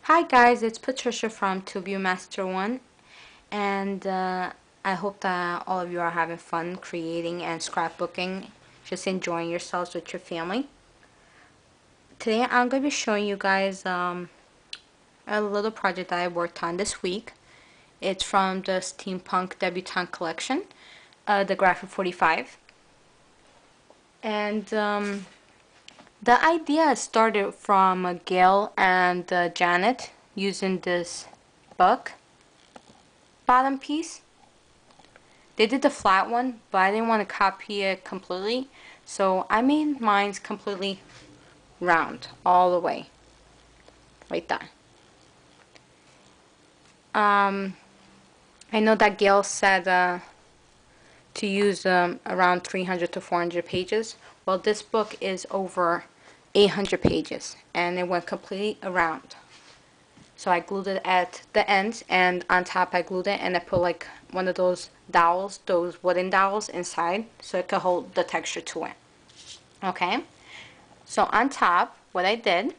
Hi guys, it's Patricia from ToViewMaster1, and I hope that all of you are having fun creating and scrapbooking, just enjoying yourselves with your family. Today I'm going to be showing you guys a little project that I worked on this week. It's from the Steampunk Debutante collection, the Graphic 45. And the idea started from Gail and Janet using this book bottom piece. They did the flat one, but I didn't want to copy it completely, so I made mine completely round all the way, like that. I know that Gail said to use around 300 to 400 pages. Well, this book is over 800 pages, and it went completely around. So I glued it at the ends, and on top I glued it, and I put like one of those dowels, those wooden dowels inside, so it could hold the texture to it. Okay, so on top, what I did,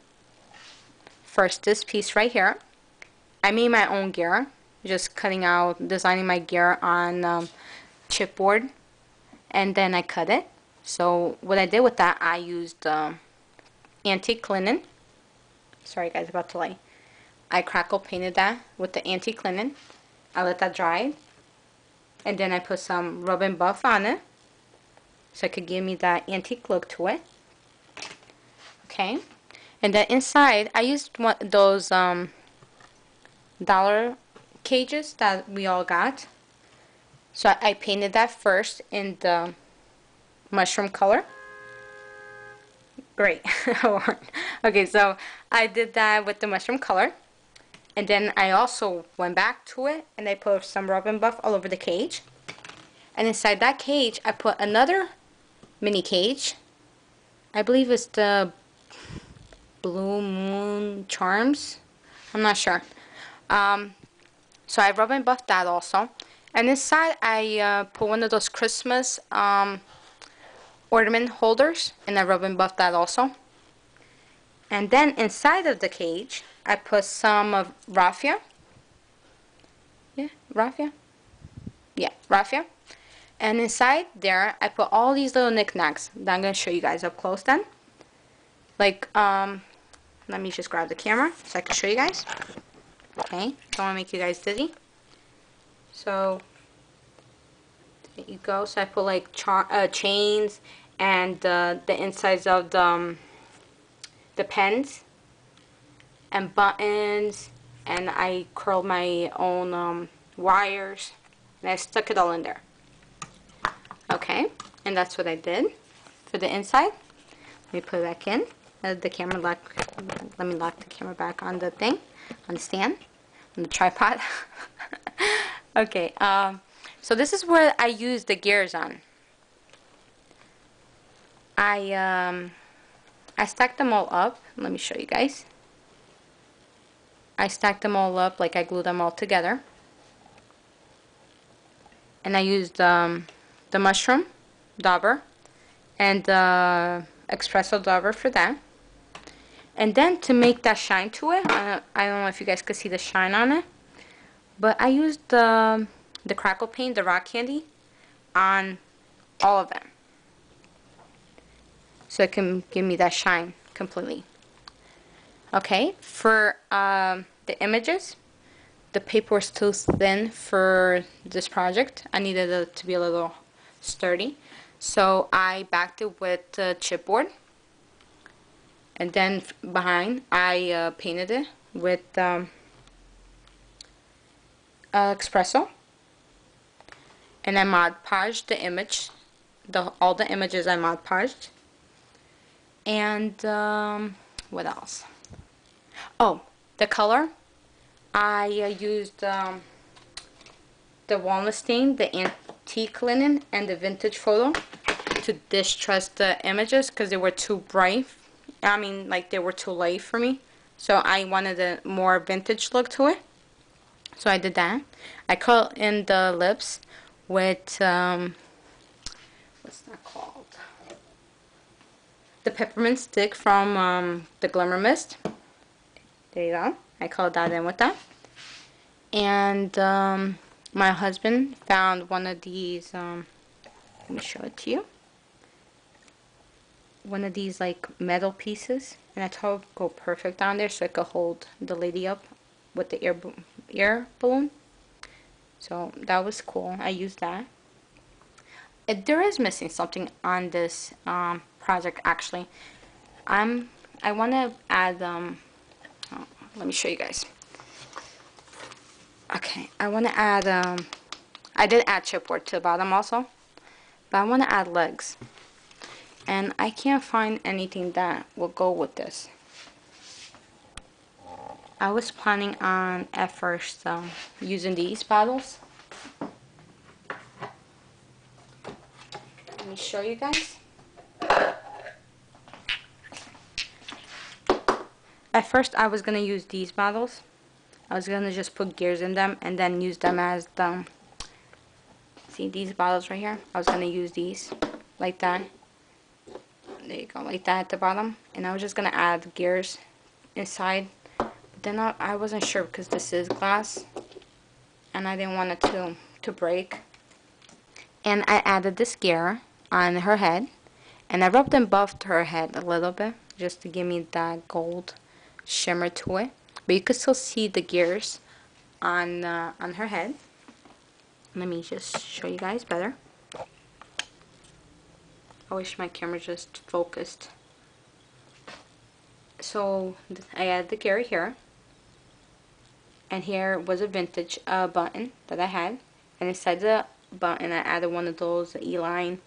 first this piece right here, I made my own gear, just cutting out, designing my gear on chipboard, and then I cut it. So what I did with that, I used antique linen. Sorry guys, about to lay. I crackle painted that with the antique linen. I let that dry, and then I put some rub and buff on it, so it could give me that antique look to it. Okay, and then inside I used one of those dollar cages that we all got. So I painted that first in the mushroom color. Great. Okay, so I did that with the mushroom color. And then I also went back to it and I put some rub and buff all over the cage. And inside that cage, I put another mini cage. I believe it's the Blue Moon Charms. I'm not sure. So I rub and buffed that also. And inside I put one of those Christmas ornament holders, and I rub and buffed that also. And then inside of the cage, I put some of raffia. Yeah, raffia. Yeah, raffia. And inside there, I put all these little knickknacks that I'm going to show you guys up close then. Like, let me just grab the camera so I can show you guys. Okay, don't want to make you guys dizzy. So, there you go. So I put like chains and the insides of the pens and buttons, and I curled my own wires, and I stuck it all in there. Okay, and that's what I did for the inside. Let me put it back in. The camera lock. Let me lock the camera back on the thing, on the stand, on the tripod. Okay, so this is where I use the gears on. I stacked them all up. Let me show you guys. I stacked them all up, like I glued them all together. And I used the mushroom dauber and the espresso dauber for that. And then to make that shine to it, I don't know if you guys could see the shine on it, but I used the crackle paint, the rock candy, on all of them, so it can give me that shine completely. Okay, for the images, the paper was too thin for this project. I needed it to be a little sturdy, so I backed it with chipboard, and then behind I painted it with espresso, and I Mod Podged the image, all the images I Mod Podged. And what else? Oh, the color. I used the walnut stain, the antique linen, and the vintage photo to distress the images because they were too bright. I mean, like they were too light for me. So I wanted a more vintage look to it. So I did that. I cut in the lips with what's that called? The peppermint stick from the Glimmer Mist. There you go. I colored that in with that. And my husband found one of these, let me show it to you. One of these like metal pieces, and I thought it would go perfect on there so I could hold the lady up with the air balloon. So that was cool. I used that. There is missing something on this project actually. I want to add oh, let me show you guys. Okay, I want to add I did add chipboard to the bottom also, but I want to add legs, and I can't find anything that will go with this. I was planning on at first using these bottles. Let me show you guys. At first I was going to use these bottles. I was going to just put gears in them and then use them as the, see these bottles right here? I was going to use these like that. There you go, like that at the bottom. And I was just going to add gears inside. But then I wasn't sure because this is glass and I didn't want it to break. And I added this gear on her head, and I rubbed and buffed her head a little bit just to give me that gold shimmer to it. But you could still see the gears on her head. Let me just show you guys better. I wish my camera just focused. So I added the gear here, and here was a vintage button that I had, and inside the button I added one of those E-line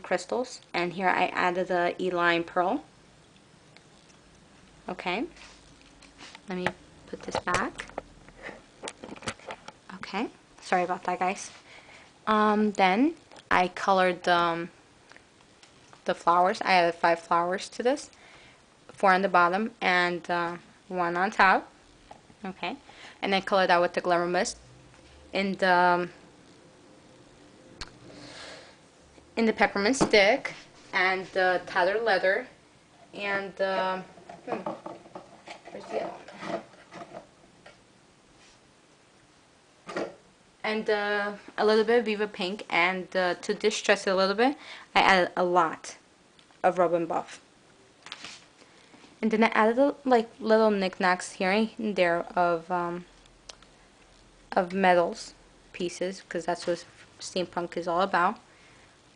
crystals, and here I added the E-line pearl. Okay, let me put this back. Okay, sorry about that, guys. Then I colored the flowers. I added 5 flowers to this, 4 on the bottom and 1 on top. Okay, and then colored that with the glimmer mist in the peppermint stick and the tattered leather and where's the other one? And a little bit of Viva Pink, and to distress it a little bit I added a lot of rub and buff. And then I added like little knickknacks here and there of metals pieces, because that's what steampunk is all about.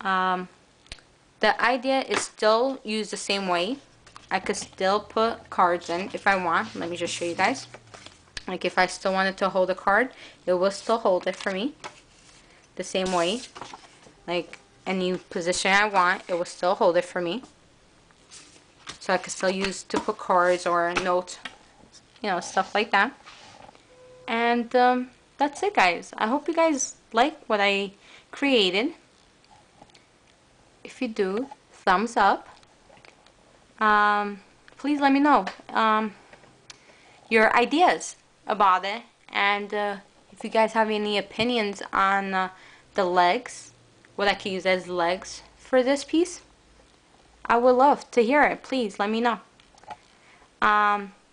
The idea is still used the same way. I could still put cards in if I want. Let me just show you guys. Like if I still wanted to hold a card, it will still hold it for me the same way. Like any position I want, it will still hold it for me. So I could still use to put cards or notes, you know, stuff like that. And that's it, guys. I hope you guys like what I created. If you do, thumbs up. Please let me know your ideas about it, and if you guys have any opinions on the legs, what I could use as legs for this piece, I would love to hear it. Please let me know.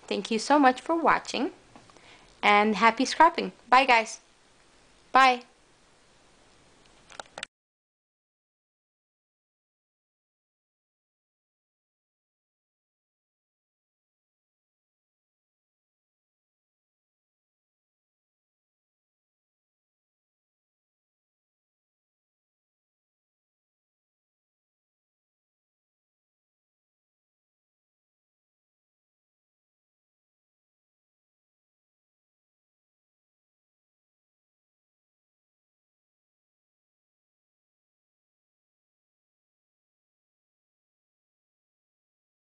Thank you so much for watching, and happy scrapping. Bye, guys. Bye.